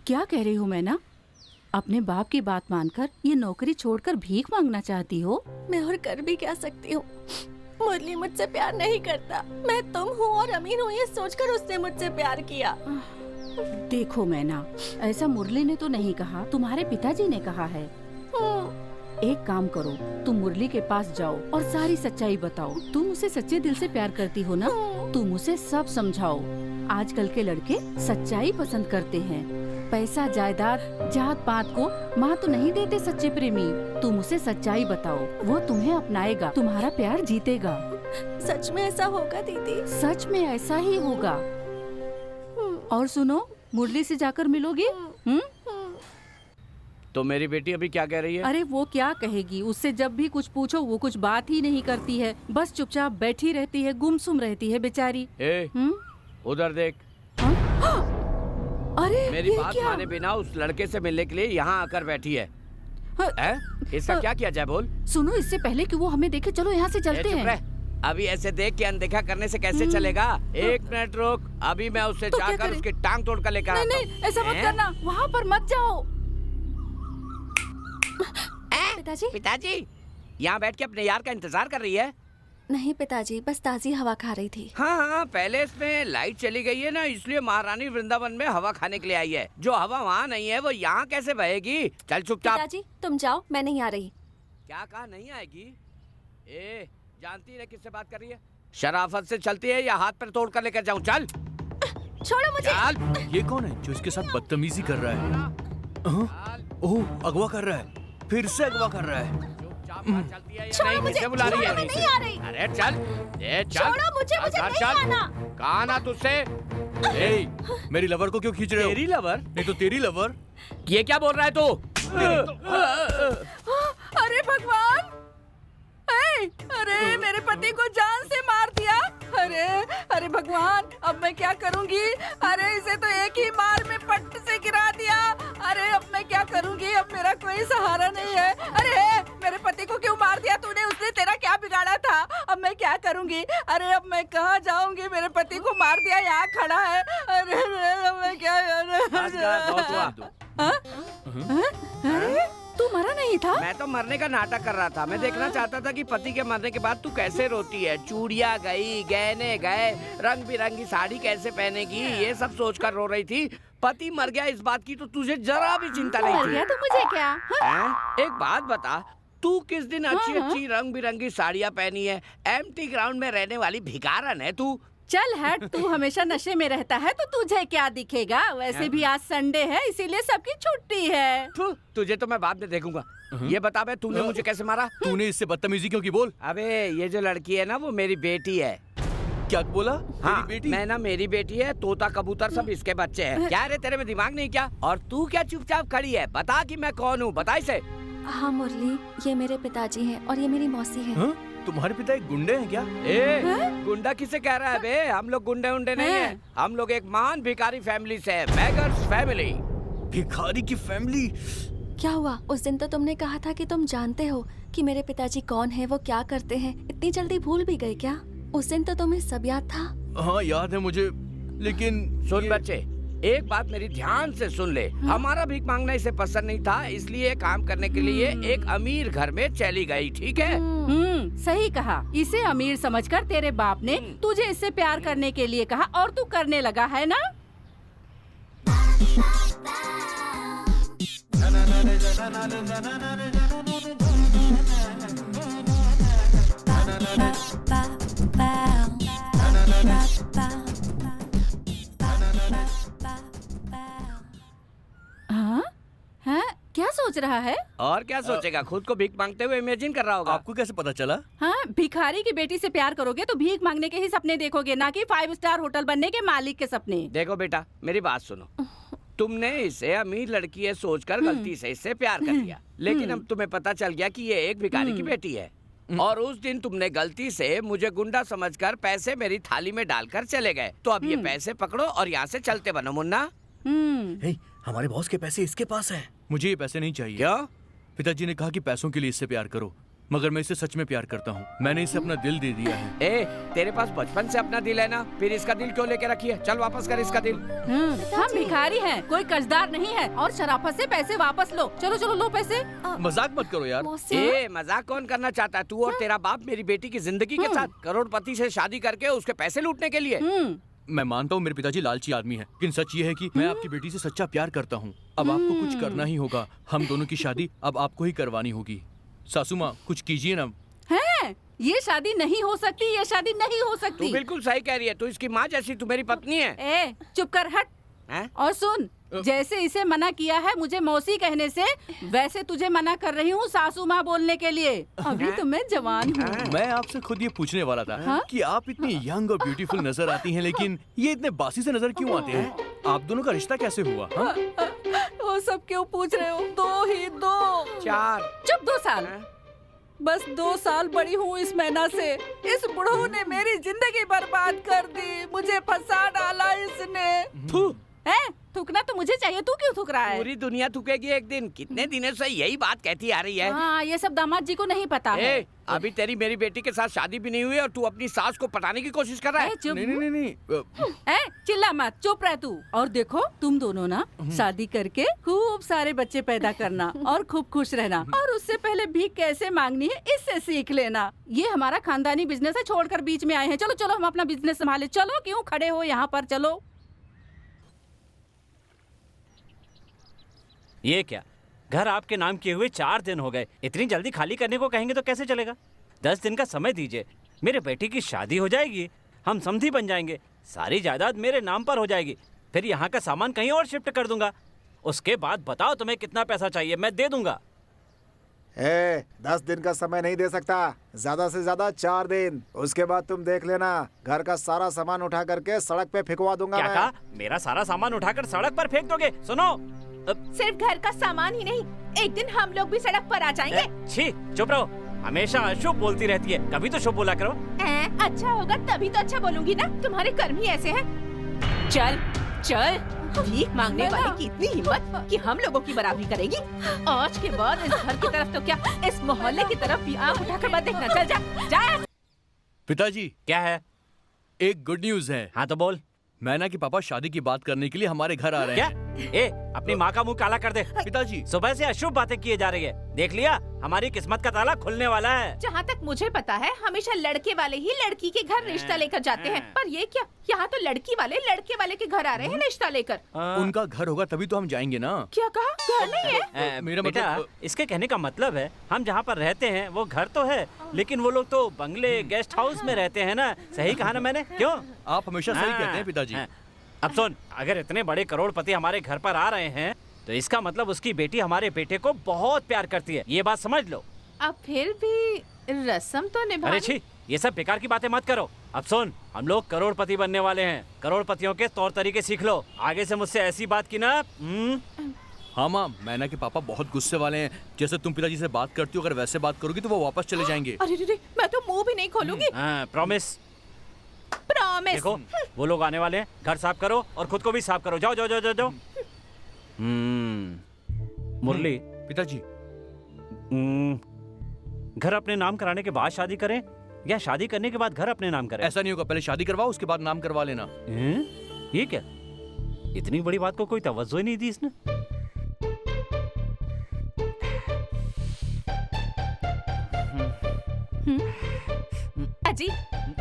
क्या कह रही हो मैना? अपने बाप की बात मानकर ये नौकरी छोड़कर भीख मांगना चाहती हो? मैं और कर भी क्या सकती हूँ। मुरली मुझसे प्यार नहीं करता। मैं तुम हूँ और अमीन हूँ ये सोचकर उसने मुझसे प्यार किया। देखो मैना, ऐसा मुरली ने तो नहीं कहा, तुम्हारे पिताजी ने कहा है। एक काम करो, तुम मुरली के पास जाओ और सारी सच्चाई बताओ। तुम उसे सच्चे दिल से प्यार करती हो ना? तुम उसे सब समझाओ। आजकल के लड़के सच्चाई पसंद करते हैं। पैसा, जायदाद, जात पात को माँ तो नहीं देते सच्चे प्रेमी। तुम उसे सच्चाई बताओ, वो तुम्हें अपनाएगा, तुम्हारा प्यार जीतेगा। सच में ऐसा होगा दीदी? सच में ऐसा ही होगा। और सुनो, मुरली से जाकर मिलोगी? तो मेरी बेटी अभी क्या कह रही है? अरे वो क्या कहेगी, उससे जब भी कुछ पूछो वो कुछ बात ही नहीं करती है, बस चुपचाप बैठी रहती है, गुमसुम रहती है बेचारी। उधर देख। अरे मेरी बात माने बिना उस लड़के से मिलने के लिए यहाँ आकर बैठी है। इसका क्या किया जाए बोल? सुनो, इससे पहले कि वो हमें देखे, चलो यहाँ से चलते हैं। अभी ऐसे देख के अनदेखा करने से कैसे चलेगा? एक मिनट रुक, अभी मैं उससे जाकर उसकी टांग तोड़ कर लेकर आता हूँ। नहीं, ऐसा मत करना, वहाँ पर मत जाओ। पिताजी? पिताजी, यहाँ बैठ के अपने यार का इंतजार कर रही है? नहीं पिताजी, बस ताजी हवा खा रही थी। हाँ, पहले इसमें लाइट चली गई है ना, इसलिए महारानी वृंदावन में हवा खाने के लिए आई है। जो हवा वहाँ नहीं है वो यहाँ कैसे बहेगी? चल चुपचाप। पिताजी तुम जाओ, मैं नहीं आ रही। क्या कहा नहीं आएगी? जानती है किससे बात कर रही है? शराफत से चलती है या हाथ पर तोड़ कर लेकर जाऊँ? चल छोड़ो मुझे। चल। ये कौन है जो इसके साथ बदतमीजी कर रहा है? ओह, अगवा कर रहा है, फिर से अगवा कर रहा है। चलती है या नहीं? मुझे बुला रही है? मैं नहीं आ रही। अरे चल, चल। छोड़ो मुझे नहीं आना। कहा ना तुझसे? मेरी लवर को क्यों खींच रहे हो? तेरी लवर? नहीं तो तेरी लवर। ये क्या बोल रहा है तू? अरे भगवान, अरे मेरे पति को जान से मार दिया। अरे भगवान, अब मैं क्या करूंगी? अरे इसे तो एक ही मार में पट्ट से गिरा दिया। अरे अब मैं क्या करूंगी? अब मेरा कोई सहारा नहीं है। अरे मेरे पति को क्यों मार दिया तूने? उसने तेरा क्या बिगाड़ा था? अब मैं क्या करूंगी? अरे अब मैं कहाँ जाऊंगी? मेरे पति को मार दिया, यहाँ खड़ा है। अरे अब मैं क्या अरे तू मरा नहीं था? मैं तो मरने का नाटक कर रहा था। मैं देखना चाहता था कि पति के मरने के बाद तू कैसे रोती है। चूड़ियाँ गई, गहने गए, रंग बिरंगी साड़ी कैसे पहनेगी, ये सब सोचकर रो रही थी। पति मर गया इस बात की तो तुझे जरा भी चिंता नहीं थी। तो मुझे क्या? एक बात बता, तू किस दिन अच्छी अच्छी रंग बिरंगी साड़ियाँ पहनी है? एम्प्टी ग्राउंड में रहने वाली भिखारन है तू। चल हट, तू हमेशा नशे में रहता है तो तुझे क्या दिखेगा? वैसे भी आज संडे है, इसीलिए सबकी छुट्टी है। तुझे तो मैं बाद में देखूंगा। ये बता बे, तूने मुझे कैसे मारा? तूने इससे बदतमीजी क्यों की? बोल। अबे ये जो लड़की है ना, वो मेरी बेटी है। क्या बोला? हाँ, बेटी? मैं ना, मेरी बेटी है। तोता कबूतर सब इसके बच्चे हैं। क्या रे, तेरे में दिमाग नहीं क्या? और तू क्या चुपचाप खड़ी है? बता कि मैं कौन हूँ, बता इसे। हाँ मुरली, ये मेरे पिताजी हैं और ये मेरी मौसी है। तुम्हारे पिता एक गुंडे हैं क्या? गुंडा किसे कह रहा है बे? हम लोग गुंडे उंडे नहीं है। हम लोग एक महान भिखारी फैमिली से है, बेगर्स फैमिली। भिखारी की फैमिली? क्या हुआ? उस दिन तो तुमने कहा था कि तुम जानते हो कि मेरे पिताजी कौन है, वो क्या करते हैं। इतनी जल्दी भूल भी गए क्या? उस दिन तो तुम्हें सब याद था। हाँ याद है मुझे, लेकिन सुन बच्चे, एक बात मेरी ध्यान से सुन ले। हमारा भीख मांगना इसे पसंद नहीं था, इसलिए काम करने के लिए एक अमीर घर में चली गई। ठीक है? सही कहा। इसे अमीर समझकर तेरे बाप ने तुझे इससे प्यार करने के लिए कहा और तू करने लगा है ना? हाँ? क्या सोच रहा है? और क्या सोचेगा, खुद को भीख मांगते हुए इमेजिन कर रहा होगा। आपको कैसे पता चला? हाँ, भिखारी की बेटी से प्यार करोगे तो भीख मांगने के ही सपने देखोगे, ना कि 5 स्टार होटल बनने के मालिक के सपने। देखो बेटा, मेरी बात सुनो। तुमने इसे अमीर लड़की है सोचकर गलती से इससे प्यार कर लिया, लेकिन अब तुम्हें पता चल गया कि ये एक भिखारी की बेटी है। और उस दिन तुमने गलती से मुझे गुंडा समझकर पैसे मेरी थाली में डालकर चले गए। तो अब ये पैसे पकड़ो और यहाँ से चलते बनो मुन्ना। हमारे बॉस के पैसे इसके पास हैं। मुझे ये पैसे नहीं चाहिए। क्यों? पिताजी ने कहा कि पैसों के लिए इससे प्यार करो। मगर मैं इसे सच में प्यार करता हूँ। मैंने इसे अपना दिल दे दिया है। ए, तेरे पास बचपन से अपना दिल है ना, फिर इसका दिल क्यों लेके रखी है? चल वापस कर इसका दिल। हम भिखारी हैं, कोई कर्जदार नहीं है। और शराफत से पैसे वापस लो। चलो चलो लो पैसे। मजाक मत करो यार। मौसी, ए, मजाक कौन करना चाहता है? तू और तेरा बाप मेरी बेटी की जिंदगी के साथ करोड़पति से शादी करके उसके पैसे लूटने के लिए। मैं मानता हूँ मेरे पिताजी लालची आदमी है, लेकिन सच ये है कि मैं आपकी बेटी से सच्चा प्यार करता हूँ। अब आपको कुछ करना ही होगा। हम दोनों की शादी अब आपको ही करवानी होगी। सासू माँ कुछ कीजिए ना। हैं? ये शादी नहीं हो सकती, ये शादी नहीं हो तू सकती। बिल्कुल सही कह रही है। तू इसकी माँ जैसी, तू मेरी पत्नी है। ए, चुप कर, हट। हैं? और सुन, जैसे इसे मना किया है मुझे मौसी कहने से, वैसे तुझे मना कर रही हूँ सासू माँ बोलने के लिए। अभी तो मैं जवान हूँ। मैं आपसे खुद ये पूछने वाला था हाँ? कि आप इतनी यंग और ब्यूटीफुल नजर आती हैं, लेकिन ये इतने बासी से नजर क्यों आते हैं? आप दोनों का रिश्ता कैसे हुआ? हाँ? वो सब क्यों पूछ रहे हो? 2 ही 2। 4। चुप, 2 साल। बस 2 साल बड़ी हूँ इस महीना से। इस बुढ़ऊ ने मेरी जिंदगी बर्बाद कर दी। मुझे फंसा डाला इसने। थू। थूकना तो मुझे चाहिए, तू क्यों थूक रहा है? पूरी दुनिया थूकेगी एक दिन। कितने दिनों से यही बात कहती आ रही है। हाँ, ये सब दामाद जी को नहीं पता है। ए, अभी तेरी मेरी बेटी के साथ शादी भी नहीं हुई और तू अपनी सास को पटाने की कोशिश कर रहा है। चुप। नहीं। चिल्ला मत, चुप रह तू। और देखो, तुम दोनों ना शादी करके खूब सारे बच्चे पैदा करना और खूब खुश रहना। और उससे पहले भीख कैसे मांगनी है इससे सीख लेना। ये हमारा खानदानी बिजनेस है, छोड़कर बीच में आए हैं। चलो चलो, हम अपना बिजनेस संभाले। चलो, क्यों खड़े हो यहाँ पर? चलो। ये क्या, घर आपके नाम किए हुए 4 दिन हो गए। इतनी जल्दी खाली करने को कहेंगे तो कैसे चलेगा? 10 दिन का समय दीजिए। मेरे बेटी की शादी हो जाएगी, हम समधी बन जाएंगे, सारी जायदाद मेरे नाम पर हो जाएगी। फिर यहाँ का सामान कहीं और शिफ्ट कर दूंगा। उसके बाद बताओ तुम्हें कितना पैसा चाहिए, मैं दे दूंगा। 10 दिन का समय नहीं दे सकता, ज्यादा से ज्यादा 4 दिन। उसके बाद तुम देख लेना, घर का सारा सामान उठा करके सड़क पे फेंकवा दूंगा। क्या मैं। कहा? मेरा सारा सामान उठाकर सड़क पर फेंक दोगे? सुनो, सिर्फ घर का सामान ही नहीं, एक दिन हम लोग भी सड़क पर आ जाएंगे। छी, चुप रहो। हमेशा अशुभ बोलती रहती है, कभी तो शुभ बोला करो। अच्छा होगा तभी तो अच्छा बोलूंगी ना, तुम्हारे कर्म ही ऐसे हैं। चल चल, भीख मांगने वाले की इतनी हिम्मत कि हम लोगों की बराबरी करेगी। आज के बाद इस घर की तरफ तो क्या, इस मोहल्ले की तरफ भी आँख उठाकर मत देखना। चल जा जा। पिताजी, क्या है? एक गुड न्यूज है। हाँ तो बोल। मैना के पापा शादी की बात करने के लिए हमारे घर आ रहे क्या? हैं। ए, अपनी माँ का मुंह काला कर दे। पिताजी, सुबह से अशुभ बातें किए जा रही है। देख लिया, हमारी किस्मत का ताला खुलने वाला है। जहाँ तक मुझे पता है, हमेशा लड़के वाले ही लड़की के घर रिश्ता लेकर जाते हैं। पर ये क्या, यहाँ तो लड़की वाले लड़के वाले के घर आ रहे हैं रिश्ता लेकर। उनका घर होगा तभी तो हम जाएंगे ना। क्या कहा? घर नहीं है? मेरा बेटा, मतलब इसके कहने का मतलब है हम जहाँ पर रहते हैं वो घर तो है, लेकिन वो लोग तो बंगले गेस्ट हाउस में रहते हैं ना। सही कहा ना मैंने? क्यों? आप हमेशा सही कहते हैं पिताजी। अब सुन, अगर इतने बड़े करोड़पति हमारे घर पर आ रहे हैं तो इसका मतलब उसकी बेटी हमारे बेटे को बहुत प्यार करती है। ये बात समझ लो। अब फिर भी रस्म तो अरे निभानी। छी, ये सब बेकार की बातें मत करो। अब सुन, हम लोग करोड़पति बनने वाले हैं। करोड़पतियों के तौर तरीके सीख लो। आगे से मुझसे ऐसी बात की ना। हाँ माँ, मैना के पापा बहुत गुस्से वाले हैं। जैसे तुम पिताजी से बात करती हो, अगर वैसे बात करोगी तो वो वापस चले जाएंगे। अरे रे, मैं तो मुंह भी नहीं खोलूंगी। प्रॉमिस। प्रॉमिस। देखो, वो लोग आने वाले हैं। घर साफ करो और खुद को भी साफ करो। जाओ जाओ जाओ जाओ जाओ। मुरली, पिताजी, घर अपने नाम कराने के बाद शादी करें या शादी करने के बाद घर अपने नाम करें? ऐसा नहीं होगा। पहले शादी करवाओ, उसके बाद नाम करवा लेना। ये क्या, इतनी बड़ी बात को कोई तवज्जो ही नहीं दी इसने। अजी,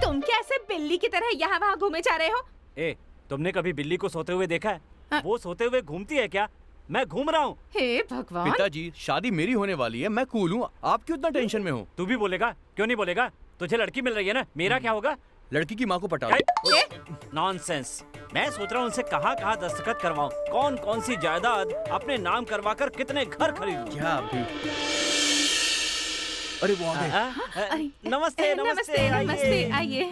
तुम क्या ऐसे बिल्ली की तरह यहाँ वहाँ घूमे जा रहे हो? ए, तुमने कभी बिल्ली को सोते हुए देखा है? हाँ। वो सोते हुए घूमती है क्या? मैं घूम रहा हूँ। हे भगवान। पिताजी, शादी मेरी होने वाली है, मैं कूल हूँ। आप क्यों इतना टेंशन में हो? तू भी बोलेगा? क्यों नहीं बोलेगा? तुझे लड़की मिल रही है ना, मेरा क्या होगा? लड़की की माँ को पटा लो। नॉनसेंस। मैं सोच रहा हूँ उनसे कहाँ दस्तखत करवाऊँ, कौन कौन सी जायदाद अपने नाम करवाकर कितने घर खरीदूं। क्या अभी? अरे वो आ गए। अरे, नमस्ते नमस्ते नमस्ते, आइए।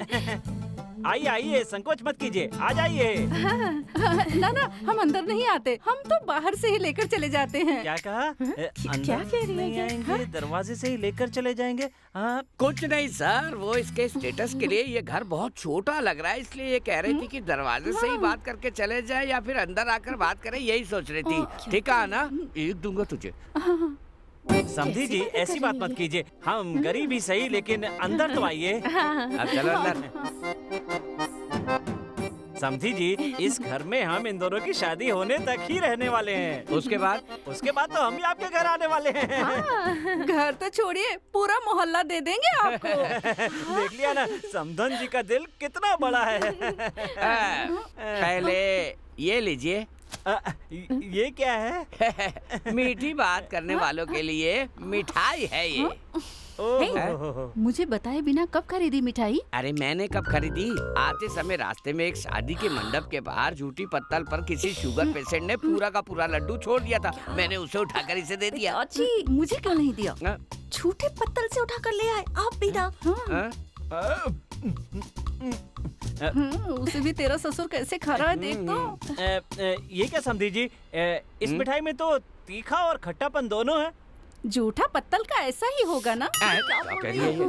आइए आइए, संकोच मत कीजिए, आ जाइए। ना ना, हम अंदर नहीं आते, हम तो बाहर से ही लेकर चले जाते हैं। क्या कहा? अंदर क्या कह रही नहीं है? आएंगे, दरवाजे से ही लेकर चले जाएंगे। हाँ, कुछ नहीं सर, वो इसके स्टेटस के लिए ये घर बहुत छोटा लग रहा है, इसलिए ये कह रही थी कि दरवाजे से ही बात करके चले जाए या फिर अंदर आकर बात करें, यही सोच रही थी। ठीक है ना? एक दूंगा तुझे। समधी जी ऐसी बात मत कीजिए, हम गरीब ही सही लेकिन अंदर तो आइए। अब चलो अंदर। समधी जी, इस घर में हम इन दोनों की शादी होने तक ही रहने वाले हैं। उसके बाद उसके बाद तो हम भी आपके घर आने वाले हैं। घर तो छोड़िए, पूरा मोहल्ला दे देंगे आपको। देख लिया ना समधन जी का दिल कितना बड़ा है। पहले ये लीजिए। ये क्या है? मीठी बात करने वालों के लिए मिठाई है ये। ओह, मुझे बताए बिना कब खरीदी मिठाई? अरे मैंने कब खरीदी? आते समय रास्ते में एक शादी के मंडप के बाहर झूठी पत्तल पर किसी शुगर पेशेंट ने पूरा का पूरा लड्डू छोड़ दिया था। मैंने उसे उठाकर इसे दे दिया। जी, मुझे क्यों नहीं दिया? हाँ? झूठे पत्तल से उठाकर ले आए आप भी ना। हाँ? उसे भी तेरा ससुर कैसे खा रहा है देख तो। ये क्या समधी जी, इस मिठाई में तो तीखा और खट्टापन दोनों है। झूठा पत्तल का ऐसा ही होगा ना? क्या कह रही है ये?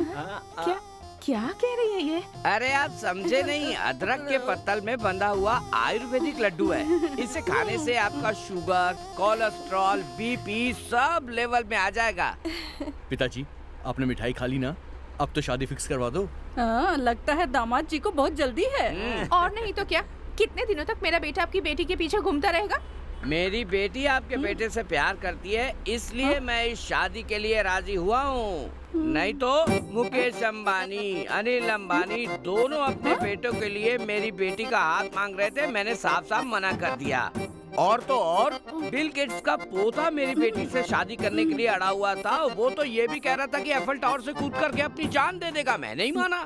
क्या क्या कह रही है ये? अरे आप समझे नहीं, अदरक के पत्तल में बंधा हुआ आयुर्वेदिक लड्डू है। इसे खाने से आपका sugar, cholesterol, BP sub level में आ जाएगा। पिताजी, आपने मिठाई खा ली ना? अब तो शादी फिक्स करवा दो। लगता है दामाद जी को बहुत जल्दी है। और नहीं तो क्या, कितने दिनों तक मेरा बेटा आपकी बेटी के पीछे घूमता रहेगा? मेरी बेटी आपके बेटे से प्यार करती है, इसलिए मैं इस शादी के लिए राजी हुआ हूँ। नहीं तो मुकेश अंबानी, अनिल अंबानी दोनों अपने बेटों के लिए मेरी बेटी का हाथ मांग रहे थे। मैंने साफ साफ मना कर दिया। और तो और बिल गेट्स का पोता मेरी बेटी से शादी करने के लिए अड़ा हुआ था। वो तो ये भी कह रहा था कि एफिल टावर से कूद करके अपनी जान दे देगा। मैं नहीं माना।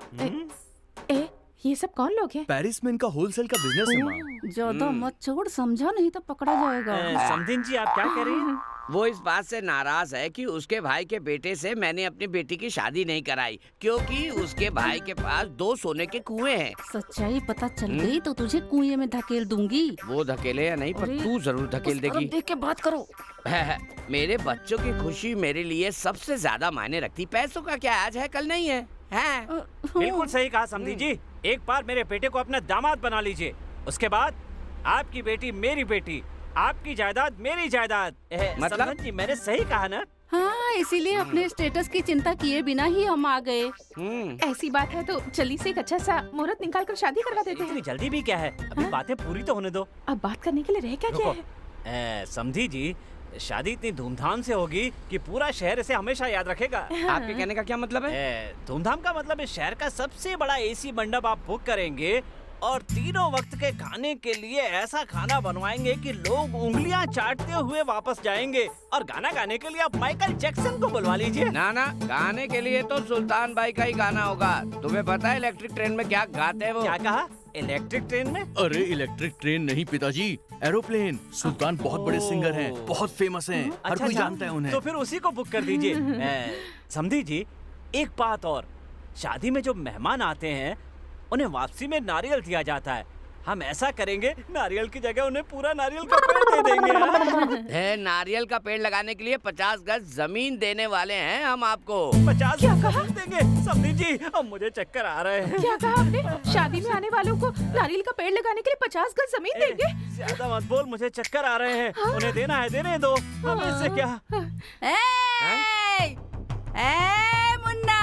ए, ये सब कौन लोग हैं? पेरिस में इनका होलसेल का बिजनेस है माँ। ज्यादा मत छोड़, समझा नहीं तो पकड़ा जाएगा। समधिन जी, आप क्या कह रही हैं? वो इस बात से नाराज है कि उसके भाई के बेटे से मैंने अपनी बेटी की शादी नहीं कराई, क्योंकि उसके भाई के पास 2 सोने के कुएं हैं। सच्चाई पता चल गई तो तुझे कुएं में धकेल दूंगी। वो धकेले या नहीं, पर अरे, तू जरूर धकेल उस तरफ देगी। देख के बात करो। मेरे बच्चों की खुशी मेरे लिए सबसे ज्यादा मायने रखती। पैसों का क्या आज है कल नहीं है, हैं? बिल्कुल सही कहा समधी जी। एक बार मेरे बेटे को अपना दामाद बना लीजिए, उसके बाद आपकी बेटी मेरी बेटी, आपकी जायदाद मेरी जायदाद। मतलब? समधन जी, मैंने सही कहा ना? हाँ, इसीलिए अपने स्टेटस की चिंता किए बिना ही हम आ गए। ऐसी बात है तो जल्दी से एक अच्छा सा मुहूर्त निकाल कर शादी करवा देते हैं। इतनी जल्दी भी क्या है, अभी बातें पूरी तो होने दो। अब बात करने के लिए रह क्या गया रुको। है? समधी जी, शादी इतनी धूमधाम से होगी कि पूरा शहर इसे हमेशा याद रखेगा। आपके कहने का क्या मतलब है? धूमधाम का मतलब इस शहर का सबसे बड़ा एसी मंडप आप बुक करेंगे और तीनों वक्त के खाने के लिए ऐसा खाना बनवाएंगे कि लोग उंगलियां चाटते हुए वापस जाएंगे। और गाना गाने के लिए आप माइकल जैक्सन को बुलवा लीजिए। ना ना, गाने के लिए तो सुल्तान भाई का ही गाना होगा। तुम्हें पता है इलेक्ट्रिक ट्रेन में क्या गाते हैं वो? क्या कहा? इलेक्ट्रिक ट्रेन में? अरे इलेक्ट्रिक ट्रेन नहीं पिताजी, एरोप्लेन। सुल्तान बहुत बड़े सिंगर हैं, बहुत फेमस हैं, हर कोई जानता है उन्हें। तो फिर उसी को बुक कर दीजिए। समधी जी, एक बात और, शादी में जो मेहमान आते हैं उन्हें वापसी में नारियल दिया जाता है। हम ऐसा करेंगे, नारियल की जगह उन्हें पूरा नारियल का पेड़ दे देंगे। नारियल का पेड़ लगाने के लिए 50 गज जमीन देने वाले हैं हम आपको। 50 गज देंगे? समधी जी, अब मुझे चक्कर आ रहे हैं। क्या कहा आपने? शादी में आने वालों को नारियल का पेड़ लगाने के लिए 50 गज जमीन देंगे? ज्यादा मत बोल, मुझे चक्कर आ रहे हैं। उन्हें देना है, देने दो, हमें इससे क्या। मुन्ना,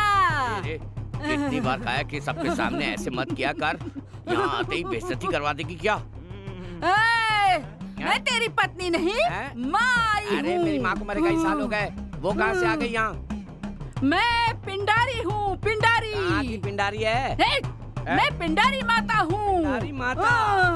कितनी बार कहा कि सबके सामने ऐसे मत किया कर, यहाँ आते ही बेइज्जती करवा देगी क्या? मैं तेरी पत्नी नहीं, हैं? माँ आई अरे हूँ। मेरी माँ को मरे कई साल हो गए, वो कहाँ से आ गई यहाँ? मैं पिंडारी हूँ, पिंडारी। कहाँ की पिंडारी है? मैं पिंडारी माता हूँ। पिंडारी माता?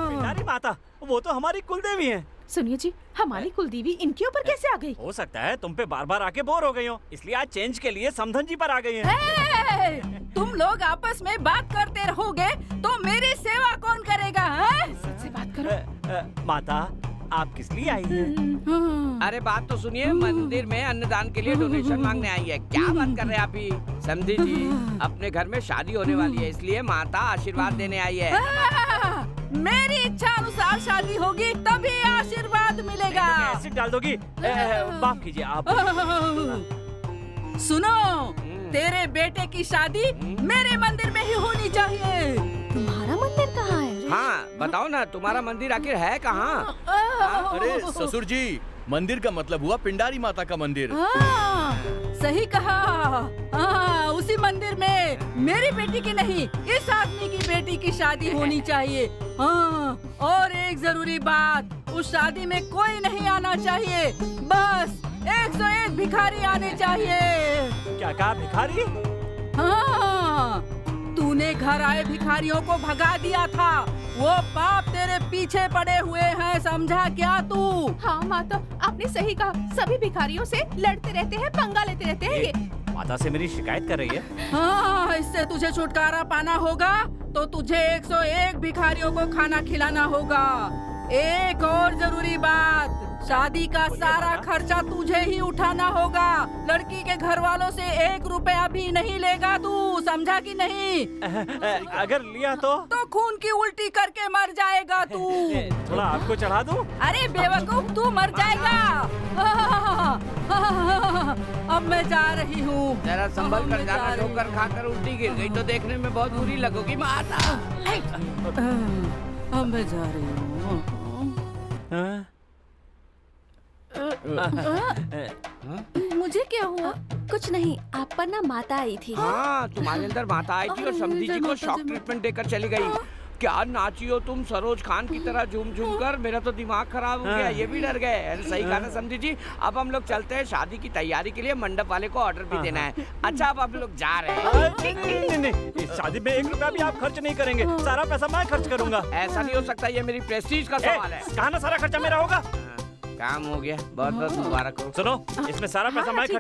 पिंडारी माता? वो तो हमारी कुलदेवी हैं। सुनिए जी, हमारी कुलदेवी इनके ऊपर कैसे आ गई? हो सकता है तुम पे बार बार आके बोर हो गई हो, इसलिए आज चेंज के लिए समधन जी पर आ गई हैं। तुम लोग आपस में बात करते रहोगे तो मेरी सेवा कौन करेगा? सच से बात करो। माता, आप किस लिए आई हैं? अरे बात तो सुनिए, मंदिर में अन्नदान के लिए डोनेशन मांगने आई है। क्या बात कर रहे हैं आप ही? समझी जी, अपने घर में शादी होने वाली है, इसलिए माता आशीर्वाद देने आई है। मेरी इच्छा अनुसार शादी होगी तभी आशीर्वाद मिलेगा। एसिड डाल दोगी? माफ कीजिए आप। सुनो, तेरे बेटे की शादी मेरे मंदिर में ही होनी चाहिए। तुम्हारा मंदिर कहाँ है? हाँ बताओ ना, तुम्हारा मंदिर आखिर है कहाँ? अरे ससुर जी, मंदिर का मतलब हुआ पिंडारी माता का मंदिर। सही कहा। उसी मंदिर में मेरी बेटी की नहीं, इस आदमी की बेटी की शादी होनी चाहिए। और एक जरूरी बात, उस शादी में कोई नहीं आना चाहिए, बस 101 भिखारी आने चाहिए। क्या कहा, भिखारी? हाँ, तूने घर आए भिखारियों को भगा दिया था, वो पाप तेरे पीछे पड़े हुए हैं, समझा क्या तू? हाँ माता, आपने सही कहा, सभी भिखारियों से लड़ते रहते हैं, पंगा लेते रहते हैं ये। माता से मेरी शिकायत कर रही है। हाँ, इससे तुझे छुटकारा पाना होगा तो तुझे 101 भिखारियों को खाना खिलाना होगा। एक और जरूरी बात, शादी का सारा खर्चा तुझे ही उठाना होगा। लड़की के घर वालों से 1 रुपया भी नहीं लेगा तू, समझा कि नहीं? अगर लिया तो खून की उल्टी करके मर जाएगा तू। थोड़ा आपको चढ़ा दूं? अरे बेवकूफ, तू मर जाएगा। अब मैं जा रही हूँ। जरा संभल कर जाना, ठोकर खाकर उल्टी गिर गई तो देखने में बहुत बुरी लगोगी माता। अब मैं जा रही हूँ। मुझे क्या हुआ? कुछ नहीं, आप पर ना माता आई थी। हाँ, तुम्हारे अंदर माता आई थी और समधी जी को शॉक ट्रीटमेंट देकर चली गई। क्या नाची हो तुम सरोज खान की तरह झूम झूम कर, मेरा तो दिमाग खराब हो गया, ये भी डर गए। अरे सही कहा ना समधी जी। अब हम लोग चलते हैं, शादी की तैयारी के लिए मंडप वाले को ऑर्डर भी देना है। अच्छा, अब हम लोग जा रहे हैं। नहीं, इस शादी में 1 रुपया भी आप खर्च नहीं करेंगे, सारा पैसा मैं खर्च करूंगा। ऐसा नहीं हो सकता, ये मेरी प्रेस्टीज का सवाल है। कहा ना सारा खर्चा मेरा होगा। काम हो गया, बहुत बहुत मुबारक हो। सुनो, इसमें सारा पैसा मैं खर्च